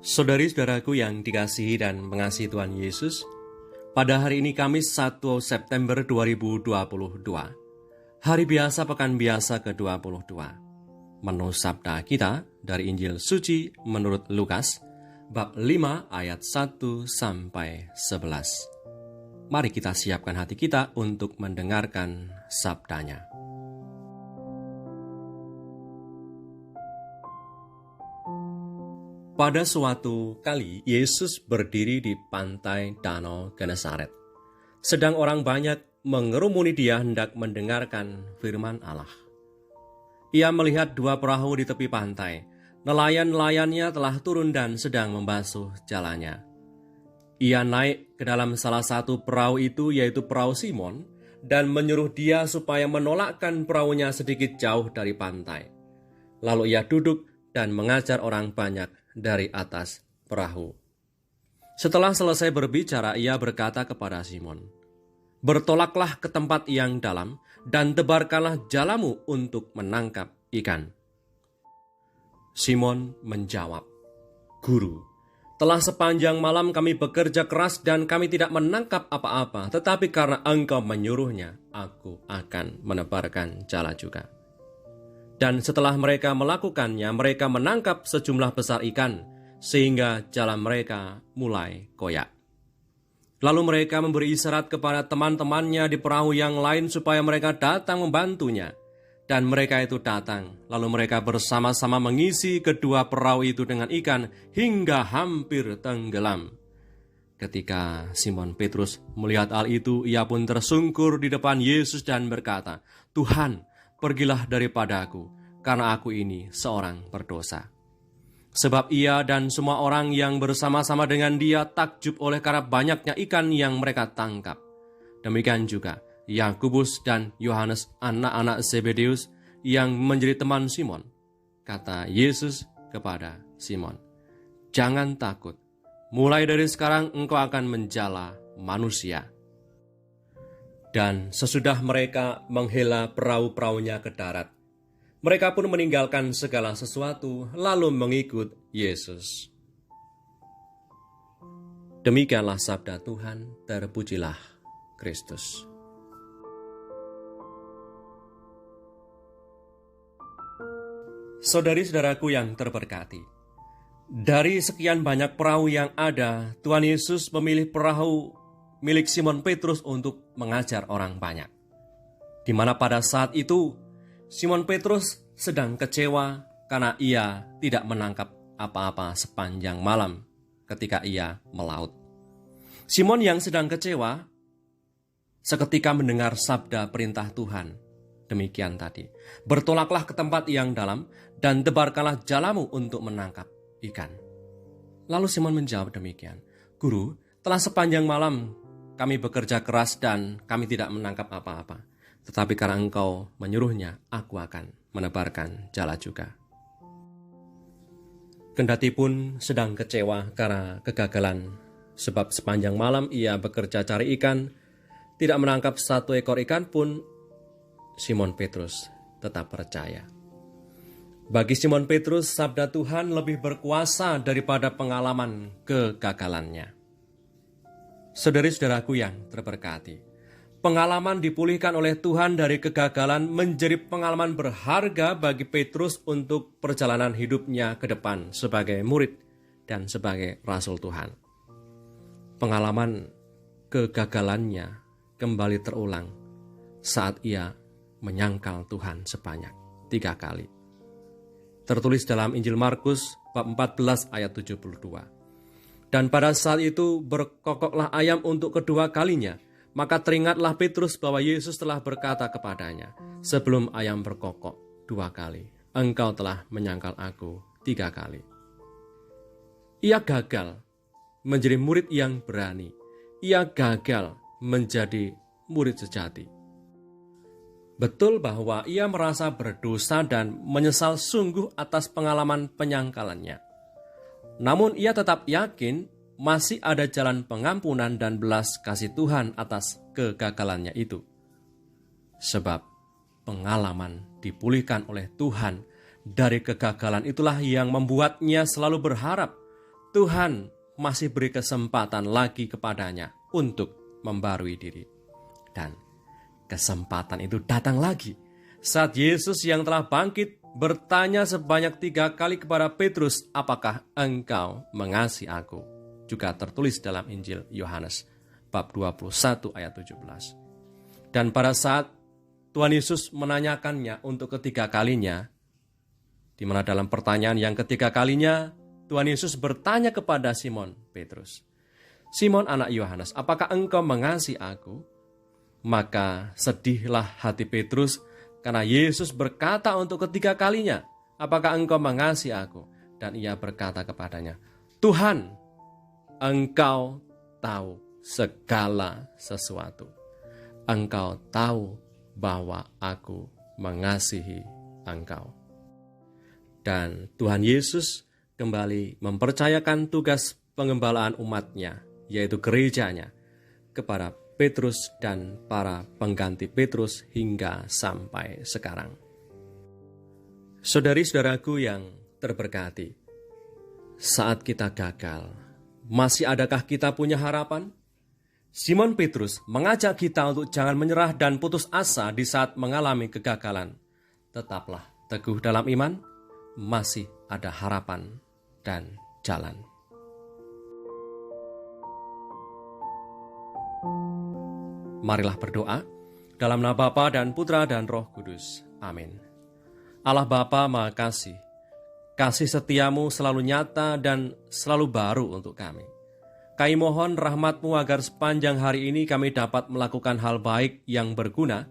Saudari-saudaraku yang dikasihi dan mengasihi Tuhan Yesus, pada hari ini Kamis 1 September 2022, hari biasa pekan biasa ke-22. Menu sabda kita dari Injil Suci menurut Lukas, bab 5 ayat 1 sampai 11. Mari kita siapkan hati kita untuk mendengarkan sabdanya. Pada suatu kali, Yesus berdiri di pantai Danau Genesaret. Sedang orang banyak mengerumuni dia hendak mendengarkan firman Allah. Ia melihat dua perahu di tepi pantai. Nelayan-nelayannya telah turun dan sedang membasuh jalannya. Ia naik ke dalam salah satu perahu itu, yaitu perahu Simon, dan menyuruh dia supaya menolakkan perahunya sedikit jauh dari pantai. Lalu ia duduk dan mengajar orang banyak dari atas perahu. Setelah selesai berbicara, ia berkata kepada Simon, "Bertolaklah ke tempat yang dalam dan tebarkanlah jalamu untuk menangkap ikan." Simon menjawab, "Guru, telah sepanjang malam kami bekerja keras dan kami tidak menangkap apa-apa, tetapi karena Engkau menyuruhnya, aku akan menebarkan jala juga." Dan setelah mereka melakukannya, mereka menangkap sejumlah besar ikan, sehingga jalan mereka mulai koyak. Lalu mereka memberi isyarat kepada teman-temannya di perahu yang lain supaya mereka datang membantunya. Dan mereka itu datang, lalu mereka bersama-sama mengisi kedua perahu itu dengan ikan hingga hampir tenggelam. Ketika Simon Petrus melihat hal itu, ia pun tersungkur di depan Yesus dan berkata, "Tuhan, pergilah daripadaku, karena aku ini seorang berdosa." Sebab ia dan semua orang yang bersama-sama dengan dia takjub oleh karena banyaknya ikan yang mereka tangkap. Demikian juga Yakobus dan Yohanes, anak-anak Zebedeus, yang menjadi teman Simon. Kata Yesus kepada Simon, "Jangan takut, mulai dari sekarang engkau akan menjala manusia." Dan sesudah mereka menghela perahu-perahunya ke darat, mereka pun meninggalkan segala sesuatu lalu mengikut Yesus. Demikianlah sabda Tuhan, terpujilah Kristus. Saudari-saudaraku yang terberkati, dari sekian banyak perahu yang ada, Tuhan Yesus memilih perahu milik Simon Petrus untuk mengajar orang banyak. Di mana pada saat itu Simon Petrus sedang kecewa karena ia tidak menangkap apa-apa sepanjang malam ketika ia melaut. Simon yang sedang kecewa seketika mendengar sabda perintah Tuhan. Demikian tadi, "Bertolaklah ke tempat yang dalam dan tebarkanlah jalamu untuk menangkap ikan." Lalu Simon menjawab demikian, "Guru, telah sepanjang malam kami bekerja keras dan kami tidak menangkap apa-apa. Tetapi karena Engkau menyuruhnya, aku akan menebarkan jala juga." Kendati pun sedang kecewa karena kegagalan, sebab sepanjang malam ia bekerja cari ikan, tidak menangkap satu ekor ikan pun, Simon Petrus tetap percaya. Bagi Simon Petrus, sabda Tuhan lebih berkuasa daripada pengalaman kegagalannya. Saudari-saudaraku yang terberkati, pengalaman dipulihkan oleh Tuhan dari kegagalan menjadi pengalaman berharga bagi Petrus untuk perjalanan hidupnya ke depan sebagai murid dan sebagai rasul Tuhan. Pengalaman kegagalannya kembali terulang saat ia menyangkal Tuhan sebanyak 3 kali. Tertulis dalam Injil Markus bab 14 ayat 72. "Dan pada saat itu berkokoklah ayam untuk kedua kalinya. Maka teringatlah Petrus bahwa Yesus telah berkata kepadanya, 'Sebelum ayam berkokok 2 kali, engkau telah menyangkal aku 3 kali.'" Ia gagal menjadi murid yang berani. Ia gagal menjadi murid sejati. Betul bahwa ia merasa berdosa dan menyesal sungguh atas pengalaman penyangkalannya. Namun ia tetap yakin masih ada jalan pengampunan dan belas kasih Tuhan atas kegagalannya itu. Sebab pengalaman dipulihkan oleh Tuhan dari kegagalan itulah yang membuatnya selalu berharap Tuhan masih beri kesempatan lagi kepadanya untuk membarui diri. Dan kesempatan itu datang lagi saat Yesus yang telah bangkit bertanya sebanyak 3 kali kepada Petrus, apakah engkau mengasihi aku? Juga tertulis dalam Injil Yohanes bab 21 ayat 17. Dan pada saat Tuhan Yesus menanyakannya untuk ketiga kalinya, di mana dalam pertanyaan yang ketiga kalinya, Tuhan Yesus bertanya kepada Simon Petrus, Simon anak Yohanes, apakah engkau mengasihi aku? Maka sedihlah hati Petrus karena Yesus berkata untuk ketiga kalinya, apakah engkau mengasihi aku? Dan ia berkata kepadanya, Tuhan, engkau tahu segala sesuatu. Engkau tahu bahwa aku mengasihi engkau. Dan Tuhan Yesus kembali mempercayakan tugas pengembalaan umatnya, yaitu gerejanya, kepada Petrus dan para pengganti Petrus hingga sampai sekarang. Saudari-saudaraku yang terberkati, saat kita gagal, masih adakah kita punya harapan? Simon Petrus mengajak kita untuk jangan menyerah dan putus asa di saat mengalami kegagalan. Tetaplah teguh dalam iman, masih ada harapan dan jalan. Marilah berdoa dalam nama Bapa dan Putra dan Roh Kudus. Amin. Allah Bapa Maha Kasih, kasih setiamu selalu nyata dan selalu baru untuk kami. Kami mohon rahmat-Mu agar sepanjang hari ini kami dapat melakukan hal baik yang berguna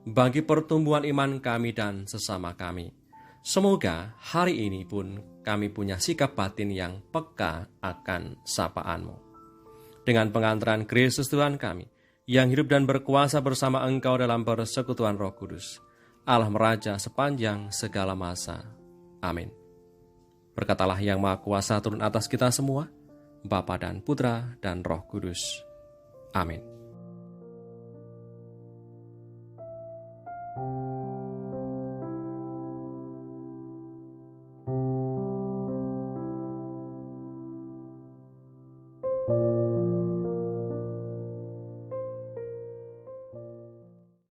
bagi pertumbuhan iman kami dan sesama kami. Semoga hari ini pun kami punya sikap batin yang peka akan sapaan-Mu. Dengan pengantaran Kristus Tuhan kami, yang hidup dan berkuasa bersama Engkau dalam persekutuan Roh Kudus, Allah Meraja sepanjang segala masa. Amin. Berkatalah yang Maha Kuasa turun atas kita semua, Bapa dan Putra dan Roh Kudus. Amin.